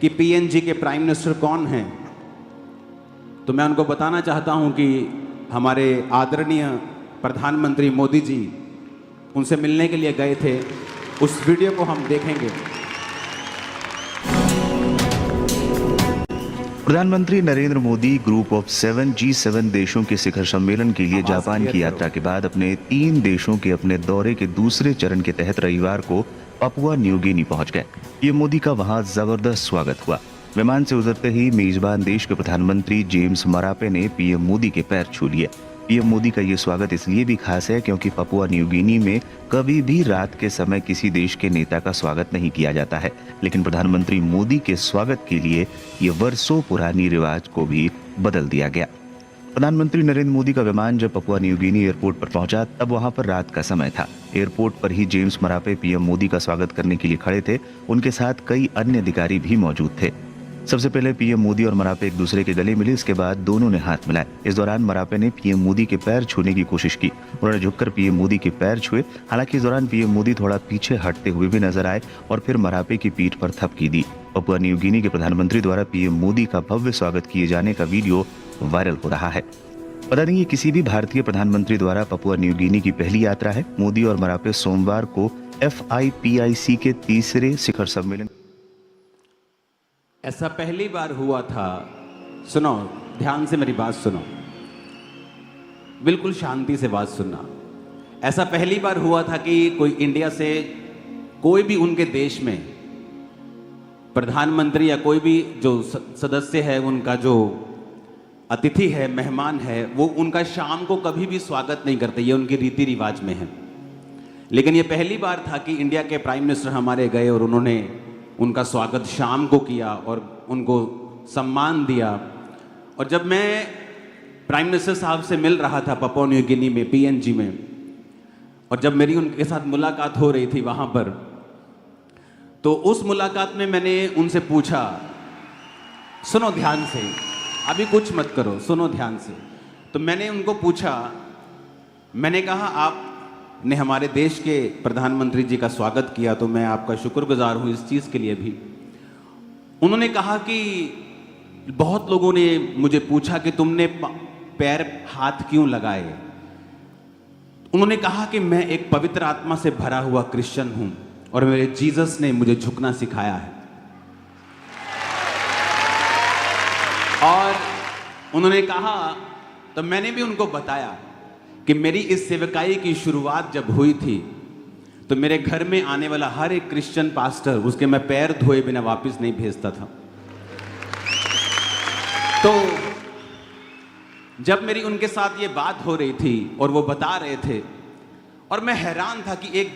कि पीएनजी के prime minister कौन हैं, तो मैं उनको बताना चाहता हूं कि हमारे आदरणीय प्रधानमंत्री मोदी जी उनसे मिलने के लिए गए थे। उस वीडियो को हम देखेंगे। प्रधानमंत्री Narendra Modi group of 7 G7 देशों के शिखर सम्मेलन के लिए जापान की यात्रा के बाद अपने 3 देशों के अपने दौरे के दूसरे चरण के तहत रविवार को पापुआ न्यू गिनी पहुंच गए। पीएम मोदी का वहां जबरदस्त स्वागत हुआ। विमान से उतरते ही मेजबान देश के प्रधानमंत्री जेम्स मरापे ने पीएम मोदी के पैर छू लिए। पीएम मोदी का ये स्वागत इसलिए भी खास है क्योंकि पापुआ न्यू गिनी में कभी भी रात के समय किसी देश के नेता का स्वागत नहीं किया जाता है, लेकिन प्रधानमंत्री मोदी के स्वागत के लिए ये वर्षों पुरानी रिवाज को भी बदल दिया गया। प्रधानमंत्री नरेंद्र मोदी का विमान जब पापुआ न्यू गिनी एयरपोर्ट पर पहुंचा तब वहां पर रात का समय था। एयरपोर्ट पर ही जेम्स मरापे पीएम मोदी का स्वागत करने के लिए खड़े थे। उनके साथ कई अन्य अधिकारी भी मौजूद थे। सबसे पहले पीएम मोदी और मरापे एक दूसरे के गले मिले। इसके बाद दोनों ने हाथ मिलाए। इस दौरान मरापे ने पीएम मोदी के पैर छूने की कोशिश की। उन्होंने झुककर पीएम मोदी के पैर छुए। हालांकि इस दौरान पीएम मोदी थोड़ा पीछे हटते हुए भी नजर आए और फिर मरापे की पीठ पर थपकी दी। पापुआ न्यू गिनी के प्रधानमंत्री द्वारा पीएम मोदी का भव्य स्वागत किए जाने का वीडियो वायरल हो रहा है। बता दें, ये किसी भी भारतीय प्रधानमंत्री द्वारा पापुआ न्यू गिनी की पहली यात्रा है। मोदी और मरापे सोमवार को FIPIC के तीसरे शिखर सम्मेलन। ऐसा पहली बार हुआ था। सुनो, ध्यान से मेरी बात सुनो, बिल्कुल शांति से बात सुनना। ऐसा पहली बार हुआ था कि कोई इंडिया से कोई भी उनके देश में प्रधानमंत्री या कोई भी जो सदस्य है, उनका जो अतिथि है, मेहमान है, वो उनका शाम को कभी भी स्वागत नहीं करते। ये उनकी रीति रिवाज में है। लेकिन ये पहली बार था कि इंडिया के प्राइम मिनिस्टर हमारे गए और उन्होंने उनका स्वागत शाम को किया और उनको सम्मान दिया। और जब मैं प्राइम मिनिस्टर साहब से मिल रहा था पापुआ न्यू गिनी में, पीएनजी में, और जब मेरी उनके साथ मुलाकात हो रही थी वहाँ पर, तो उस मुलाकात में मैंने उनसे पूछा, सुनो ध्यान से, अभी कुछ मत करो, सुनो ध्यान से। तो मैंने उनको पूछा, मैंने कहा आपने हमारे देश के प्रधानमंत्री जी का स्वागत किया तो मैं आपका शुक्रगुजार हूँ इस चीज़ के लिए भी। उन्होंने कहा कि बहुत लोगों ने मुझे पूछा कि तुमने पैर हाथ क्यों लगाए। उन्होंने कहा कि मैं एक पवित्र आत्मा से भरा हुआ क्रिश्चियन हूँ और मेरे जीसस ने मुझे झुकना सिखाया है। और उन्होंने कहा, तो मैंने भी उनको बताया कि मेरी इस सेवकाई की शुरुआत जब हुई थी तो मेरे घर में आने वाला हर एक क्रिश्चियन पास्टर, उसके मैं पैर धोए बिना वापस नहीं भेजता था। तो जब मेरी उनके साथ ये बात हो रही थी और वो बता रहे थे, और मैं हैरान था कि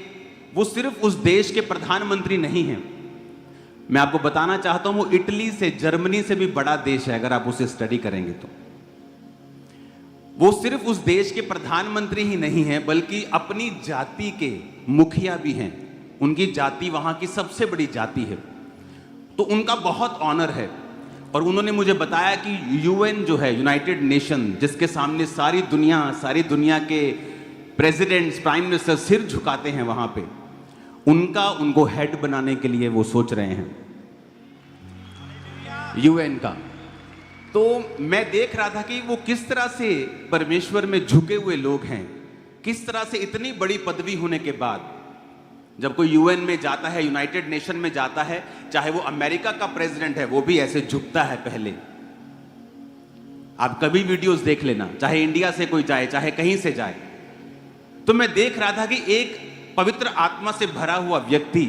वो सिर्फ उस देश के प्रधानमंत्री नहीं हैं। मैं आपको बताना चाहता हूं, वो इटली से, जर्मनी से भी बड़ा देश है अगर आप उसे स्टडी करेंगे तो। वो सिर्फ उस देश के प्रधानमंत्री ही नहीं हैं बल्कि अपनी जाति के मुखिया भी हैं। उनकी जाति वहां की सबसे बड़ी जाति है, तो उनका बहुत ऑनर है। और उन्होंने मुझे बताया कि UN जो है, यूनाइटेड नेशन, जिसके सामने सारी दुनिया के प्रेसिडेंट्स, प्राइम मिनिस्टर सिर झुकाते हैं, वहां पे उनको हेड बनाने के लिए वो सोच रहे हैं, UN का। तो मैं देख रहा था कि वो किस तरह से परमेश्वर में झुके हुए लोग हैं, किस तरह से इतनी बड़ी पदवी होने के बाद जब कोई UN में जाता है, यूनाइटेड नेशन में जाता है, चाहे वो अमेरिका का प्रेसिडेंट है, वो भी ऐसे झुकता है पहले। आप कभी वीडियोस देख लेना, चाहे इंडिया से कोई जाए, चाहे कहीं से जाए। तो मैं देख रहा था कि एक पवित्र आत्मा से भरा हुआ व्यक्ति